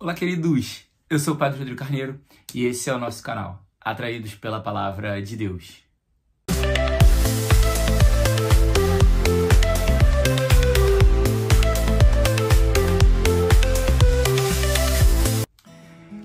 Olá, queridos! Eu sou o Padre Rodrigo Carneiro e esse é o nosso canal, Atraídos pela Palavra de Deus.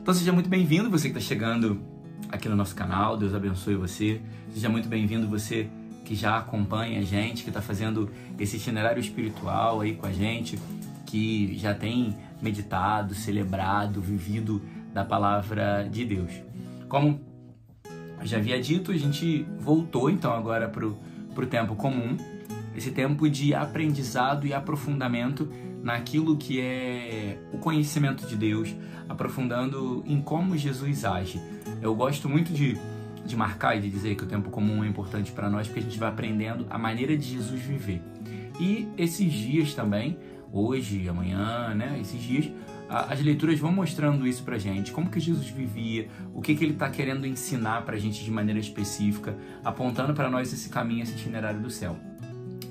Então seja muito bem-vindo, você que está chegando aqui no nosso canal, Deus abençoe você. Seja muito bem-vindo você que já acompanha a gente, que está fazendo esse itinerário espiritual aí com a gente, que já tem meditado, celebrado, vivido da Palavra de Deus. Como eu já havia dito, a gente voltou então agora para o tempo comum, esse tempo de aprendizado e aprofundamento naquilo que é o conhecimento de Deus, aprofundando em como Jesus age. Eu gosto muito de marcar e de dizer que o tempo comum é importante para nós, porque a gente vai aprendendo a maneira de Jesus viver. E esses dias também, hoje, amanhã, né, esses dias, as leituras vão mostrando isso pra gente, como que Jesus vivia, o que ele está querendo ensinar pra gente de maneira específica, apontando para nós esse caminho, esse itinerário do céu.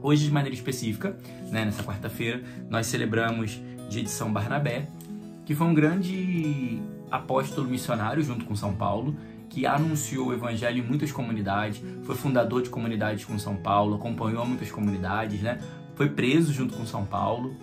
Hoje, de maneira específica, né, nessa quarta-feira, nós celebramos dia de São Barnabé, que foi um grande apóstolo missionário junto com São Paulo, que anunciou o evangelho em muitas comunidades, foi fundador de comunidades com São Paulo, acompanhou muitas comunidades, né? Foi preso junto com São Paulo.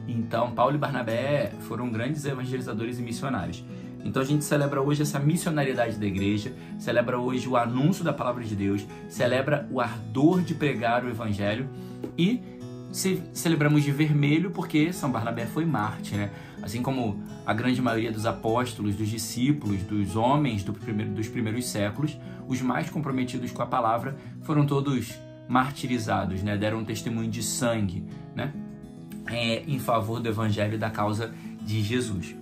Então, Paulo e Barnabé foram grandes evangelizadores e missionários. Então, a gente celebra hoje essa missionariedade da igreja, celebra hoje o anúncio da palavra de Deus, celebra o ardor de pregar o evangelho e celebramos de vermelho porque São Barnabé foi mártir, né? Assim como a grande maioria dos apóstolos, dos discípulos, dos homens dos primeiros séculos, os mais comprometidos com a palavra foram todos martirizados, né? Deram um testemunho de sangue, né? Em favor do evangelho e da causa de Jesus.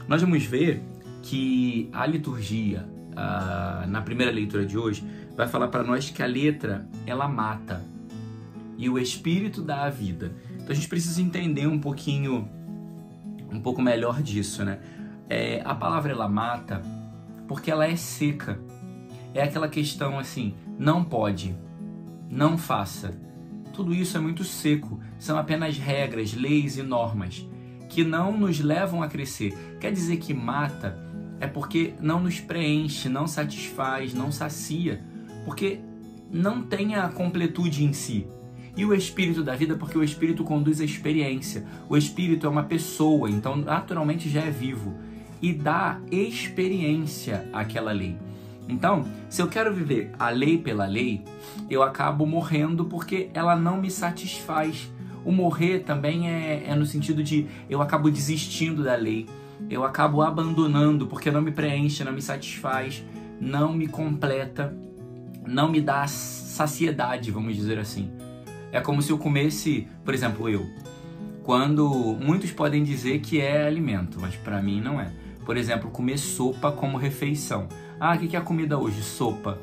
Nós vamos ver que a liturgia, na primeira leitura de hoje, vai falar para nós que a letra, ela mata e o Espírito dá a vida. Então a gente precisa entender um pouco melhor disso, né? A palavra, ela mata porque ela é seca. É aquela questão assim, não pode, não faça. Tudo isso é muito seco. São apenas regras, leis e normas que não nos levam a crescer. Quer dizer que mata é porque não nos preenche, não satisfaz, não sacia, porque não tem a completude em si. E o Espírito da vida, porque o Espírito conduz a experiência. O Espírito é uma pessoa, então naturalmente já é vivo e dá experiência àquela lei. Então, se eu quero viver a lei pela lei, eu acabo morrendo porque ela não me satisfaz. O morrer também é no sentido de eu acabo desistindo da lei, eu acabo abandonando porque não me preenche, não me satisfaz, não me completa, não me dá saciedade, vamos dizer assim. É como se eu comesse, por exemplo, quando muitos podem dizer que é alimento, mas para mim não é. Por exemplo, comer sopa como refeição. Ah, o que é a comida hoje? Sopa.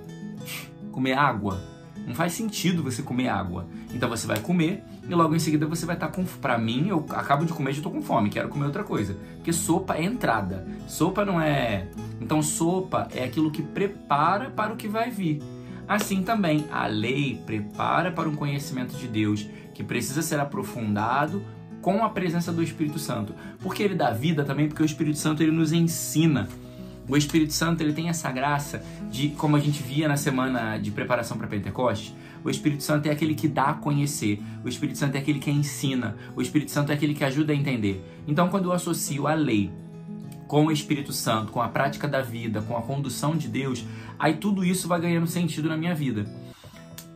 Comer água. Não faz sentido você comer água. Então você vai comer e logo em seguida você vai estar com... Pra mim, eu acabo de comer e já tô com fome, quero comer outra coisa. Porque sopa é entrada. Sopa não é... Então sopa é aquilo que prepara para o que vai vir. Assim também, a lei prepara para um conhecimento de Deus que precisa ser aprofundado com a presença do Espírito Santo. Porque ele dá vida também, porque o Espírito Santo ele nos ensina. O Espírito Santo ele tem essa graça de, como a gente via na semana de preparação para Pentecostes, o Espírito Santo é aquele que dá a conhecer, o Espírito Santo é aquele que ensina, o Espírito Santo é aquele que ajuda a entender. Então, quando eu associo a lei com o Espírito Santo, com a prática da vida, com a condução de Deus, aí tudo isso vai ganhando sentido na minha vida.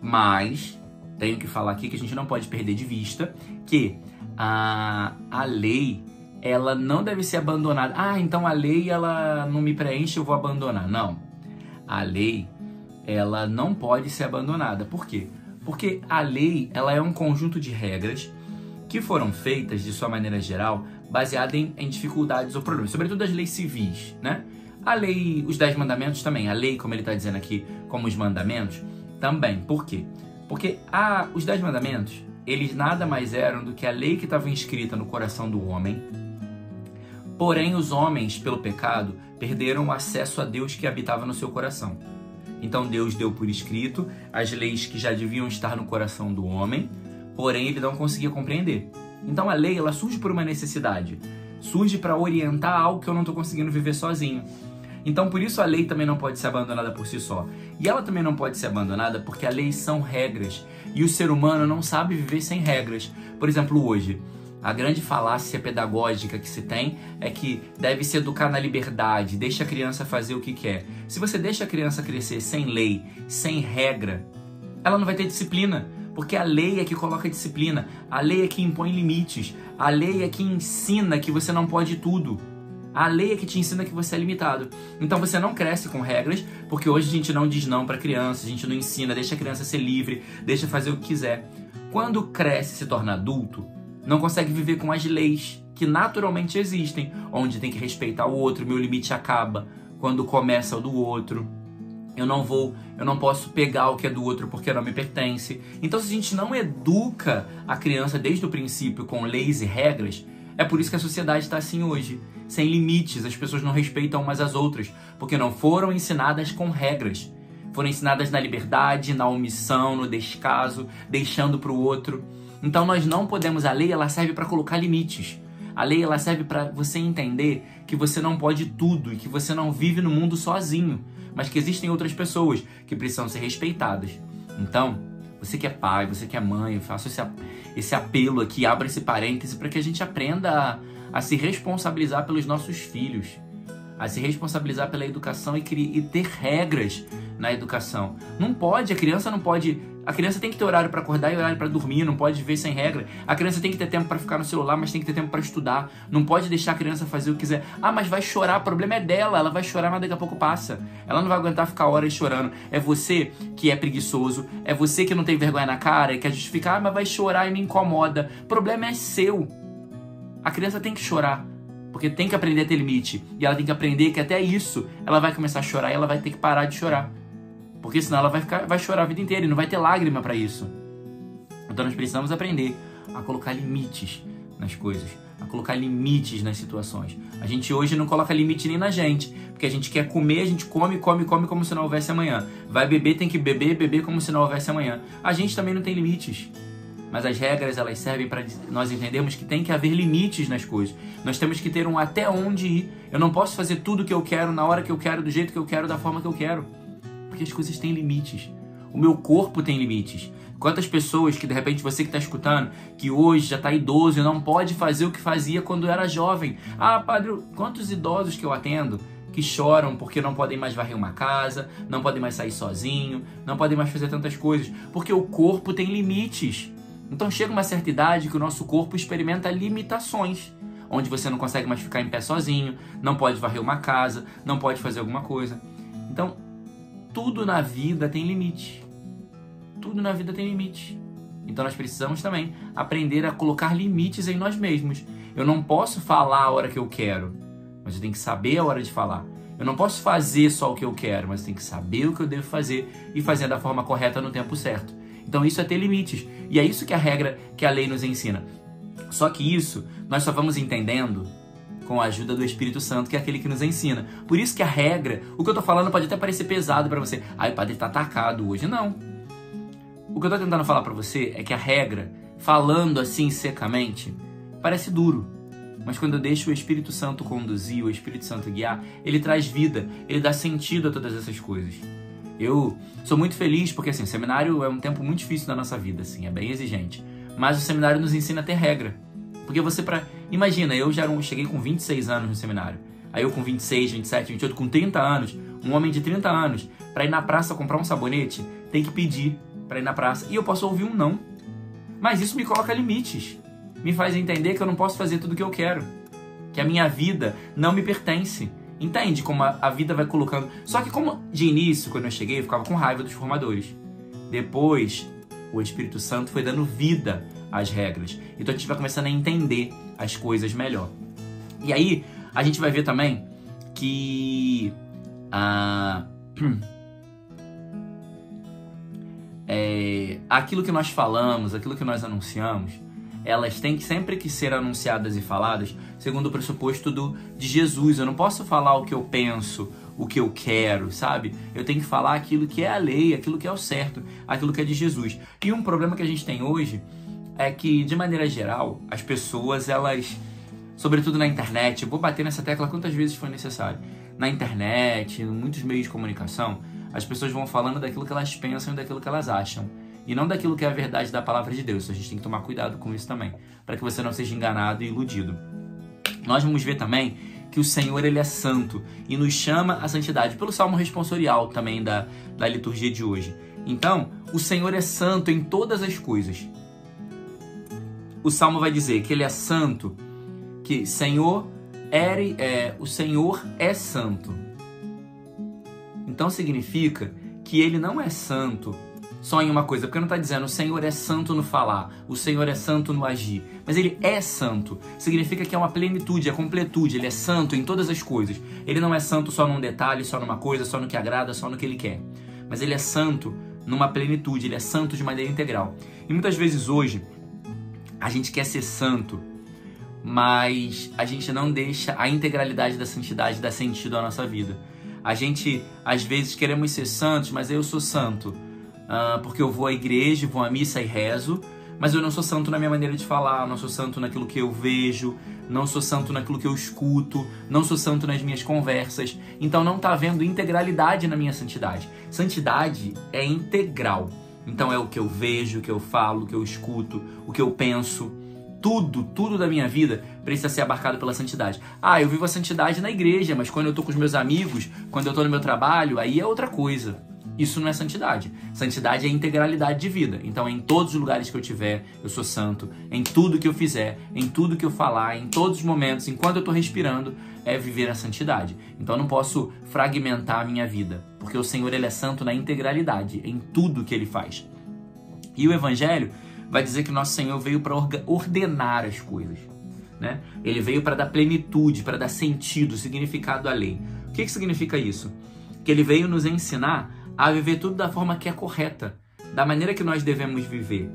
Mas, tenho que falar aqui que a gente não pode perder de vista que a lei, ela não deve ser abandonada. Ah, então a lei, ela não me preenche, eu vou abandonar. Não. A lei, ela não pode ser abandonada. Por quê? Porque a lei, ela é um conjunto de regras que foram feitas, de sua maneira geral, baseada em dificuldades ou problemas, sobretudo as leis civis, né? A lei, os 10 mandamentos também, a lei, como ele está dizendo aqui, como os mandamentos, também. Por quê? Porque os 10 mandamentos, eles nada mais eram do que a lei que estava inscrita no coração do homem, porém os homens, pelo pecado, perderam o acesso a Deus que habitava no seu coração. Então Deus deu por escrito as leis que já deviam estar no coração do homem, porém ele não conseguia compreender. Então a lei, ela surge por uma necessidade. surge para orientar algo que eu não estou conseguindo viver sozinho. Então, por isso a lei também não pode ser abandonada por si só. E ela também não pode ser abandonada porque a lei são regras. E o ser humano não sabe viver sem regras. Por exemplo, hoje, a grande falácia pedagógica que se tem é que deve se educar na liberdade, deixa a criança fazer o que quer. Se você deixa a criança crescer sem lei, sem regra, ela não vai ter disciplina. Porque a lei é que coloca disciplina, a lei é que impõe limites, a lei é que ensina que você não pode tudo. A lei é que te ensina que você é limitado. Então você não cresce com regras, porque hoje a gente não diz não para criança, a gente não ensina, deixa a criança ser livre, deixa fazer o que quiser. Quando cresce e se torna adulto, não consegue viver com as leis que naturalmente existem, onde tem que respeitar o outro, meu limite acaba quando começa o do outro. Eu não posso pegar o que é do outro porque não me pertence. Então, se a gente não educa a criança desde o princípio com leis e regras, é por isso que a sociedade está assim hoje, sem limites. As pessoas não respeitam umas às outras, porque não foram ensinadas com regras. Foram ensinadas na liberdade, na omissão, no descaso, deixando para o outro. Então, nós não podemos... A lei, ela serve para colocar limites. A lei, ela serve para você entender que você não pode tudo e que você não vive no mundo sozinho, mas que existem outras pessoas que precisam ser respeitadas. Então, você que é pai, você que é mãe, eu faço esse apelo aqui, abra esse parêntese para que a gente aprenda a se responsabilizar pelos nossos filhos, a se responsabilizar pela educação e ter regras na educação. Não pode, a criança não pode... A criança tem que ter horário para acordar e horário para dormir, não pode viver sem regra. A criança tem que ter tempo para ficar no celular, mas tem que ter tempo para estudar. Não pode deixar a criança fazer o que quiser. Ah, mas vai chorar, o problema é dela, ela vai chorar, mas daqui a pouco passa. Ela não vai aguentar ficar horas chorando. É você que é preguiçoso, é você que não tem vergonha na cara e quer justificar, mas vai chorar e me incomoda. O problema é seu. A criança tem que chorar, porque tem que aprender a ter limite. E ela tem que aprender que até isso ela vai começar a chorar e ela vai ter que parar de chorar. Porque senão ela vai chorar a vida inteira e não vai ter lágrima para isso. Então nós precisamos aprender a colocar limites nas coisas, a colocar limites nas situações. A gente hoje não coloca limite nem na gente, porque a gente quer comer, a gente come como se não houvesse amanhã. Vai beber, tem que beber como se não houvesse amanhã. A gente também não tem limites. Mas as regras, elas servem para nós entendermos que tem que haver limites nas coisas. Nós temos que ter um até onde ir. Eu não posso fazer tudo o que eu quero, na hora que eu quero, do jeito que eu quero, da forma que eu quero. Porque as coisas têm limites. O meu corpo tem limites. Quantas pessoas que de repente você que está escutando, que hoje já está idoso e não pode fazer o que fazia quando era jovem. Ah, padre, quantos idosos que eu atendo que choram porque não podem mais varrer uma casa, não podem mais sair sozinho, não podem mais fazer tantas coisas, porque o corpo tem limites. Então chega uma certa idade que o nosso corpo experimenta limitações, onde você não consegue mais ficar em pé sozinho, não pode varrer uma casa, não pode fazer alguma coisa. Então, tudo na vida tem limite. Tudo na vida tem limite. Então nós precisamos também aprender a colocar limites em nós mesmos. Eu não posso falar a hora que eu quero, mas eu tenho que saber a hora de falar. Eu não posso fazer só o que eu quero, mas eu tenho que saber o que eu devo fazer e fazer da forma correta no tempo certo. Então isso é ter limites. E é isso que a regra, que a lei nos ensina. Só que isso nós só vamos entendendo com a ajuda do Espírito Santo, que é aquele que nos ensina. Por isso que a regra, o que eu tô falando pode até parecer pesado para você. Ai, o padre tá atacado hoje. Não. O que eu tô tentando falar para você é que a regra, falando assim secamente, parece duro. Mas quando eu deixo o Espírito Santo conduzir, o Espírito Santo guiar, ele traz vida, ele dá sentido a todas essas coisas. Eu sou muito feliz porque, assim, o seminário é um tempo muito difícil da nossa vida, assim, é bem exigente. Mas o seminário nos ensina a ter regra. Porque você, imagina, eu já cheguei com 26 anos no seminário. Aí eu com 26, 27, 28, com 30 anos, um homem de 30 anos, para ir na praça comprar um sabonete, tem que pedir para ir na praça. E eu posso ouvir um não. Mas isso me coloca limites. Me faz entender que eu não posso fazer tudo o que eu quero. Que a minha vida não me pertence. Entende como a vida vai colocando... Só que como de início, quando eu cheguei, eu ficava com raiva dos formadores. Depois, o Espírito Santo foi dando vida às regras. Então a gente vai começando a entender as coisas melhor. E aí, a gente vai ver também que... aquilo que nós falamos, aquilo que nós anunciamos, elas têm sempre que ser anunciadas e faladas segundo o pressuposto de Jesus. Eu não posso falar o que eu penso, o que eu quero, sabe? Eu tenho que falar aquilo que é a lei, aquilo que é o certo, aquilo que é de Jesus. E um problema que a gente tem hoje é que, de maneira geral, as pessoas, elas sobretudo na internet. Eu vou bater nessa tecla quantas vezes for necessário. Na internet, em muitos meios de comunicação, as pessoas vão falando daquilo que elas pensam e daquilo que elas acham, e não daquilo que é a verdade da palavra de Deus. A gente tem que tomar cuidado com isso também, para que você não seja enganado e iludido. Nós vamos ver também que o Senhor, ele é santo e nos chama à santidade, pelo salmo responsorial também da liturgia de hoje. Então, o Senhor é santo em todas as coisas. O salmo vai dizer que ele é santo, que o Senhor é santo. Então significa que ele não é santo só em uma coisa, porque não está dizendo o Senhor é santo no falar, o Senhor é santo no agir, mas ele é santo. Significa que é uma plenitude, é completude, ele é santo em todas as coisas. Ele não é santo só num detalhe, só numa coisa, só no que agrada, só no que ele quer, mas ele é santo numa plenitude, ele é santo de maneira integral. E muitas vezes hoje a gente quer ser santo, mas a gente não deixa a integralidade da santidade dar sentido à nossa vida. A gente, às vezes, queremos ser santos, mas eu sou santo porque eu vou à igreja, vou à missa e rezo, mas eu não sou santo na minha maneira de falar, não sou santo naquilo que eu vejo, não sou santo naquilo que eu escuto, não sou santo nas minhas conversas. Então não está havendo integralidade na minha santidade. Santidade é integral. Então é o que eu vejo, o que eu falo, o que eu escuto, o que eu penso. Tudo da minha vida precisa ser abarcado pela santidade. Eu vivo a santidade na igreja, mas quando eu tô com os meus amigos, quando eu tô no meu trabalho, aí é outra coisa. Isso não é santidade. Santidade é integralidade de vida. Então, em todos os lugares que eu tiver, eu sou santo. Em tudo que eu fizer, em tudo que eu falar, em todos os momentos, enquanto eu tô respirando, é viver a santidade. Então, eu não posso fragmentar a minha vida, porque o Senhor, ele é santo na integralidade, em tudo que ele faz. E o Evangelho vai dizer que nosso Senhor veio para ordenar as coisas, né? Ele veio para dar plenitude, para dar sentido, significado à lei. O que significa isso? Que ele veio nos ensinar a viver tudo da forma que é correta, da maneira que nós devemos viver.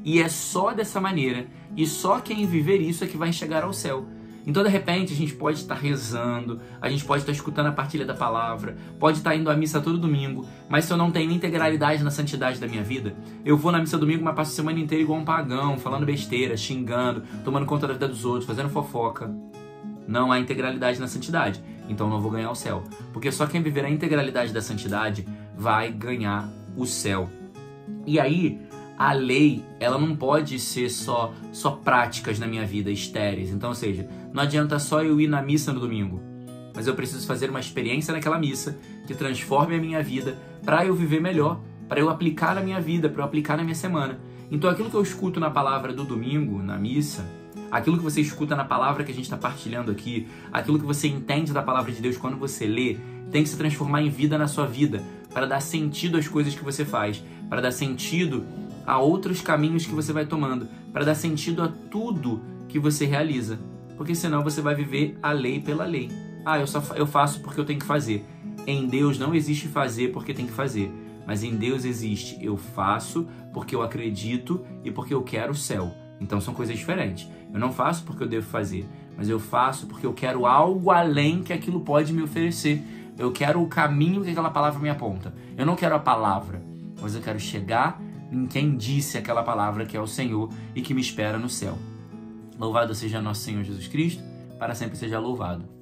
E é só dessa maneira, e só quem viver isso é que vai chegar ao céu. Então, de repente, a gente pode estar rezando, a gente pode estar escutando a partilha da palavra, pode estar indo à missa todo domingo, mas se eu não tenho integralidade na santidade da minha vida, eu vou na missa domingo, mas passo a semana inteira igual um pagão, falando besteira, xingando, tomando conta da vida dos outros, fazendo fofoca. Não há integralidade na santidade, então não vou ganhar o céu. Porque só quem viver a integralidade da santidade vai ganhar o céu. E aí, a lei, ela não pode ser só práticas na minha vida, estéreis. Então, ou seja, não adianta só eu ir na missa no domingo, mas eu preciso fazer uma experiência naquela missa que transforme a minha vida para eu viver melhor, para eu aplicar na minha vida, para eu aplicar na minha semana. Então, aquilo que eu escuto na palavra do domingo, na missa, aquilo que você escuta na palavra que a gente está partilhando aqui, aquilo que você entende da palavra de Deus quando você lê, tem que se transformar em vida na sua vida, para dar sentido às coisas que você faz, para dar sentido a outros caminhos que você vai tomando, para dar sentido a tudo que você realiza. Porque senão você vai viver a lei pela lei. Eu faço porque eu tenho que fazer. Em Deus não existe fazer porque tem que fazer, mas em Deus existe eu faço porque eu acredito e porque eu quero o céu. Então são coisas diferentes. Eu não faço porque eu devo fazer, mas eu faço porque eu quero algo além que aquilo pode me oferecer. Eu quero o caminho que aquela palavra me aponta. Eu não quero a palavra, mas eu quero chegar em quem disse aquela palavra, que é o Senhor e que me espera no céu. Louvado seja nosso Senhor Jesus Cristo, para sempre seja louvado.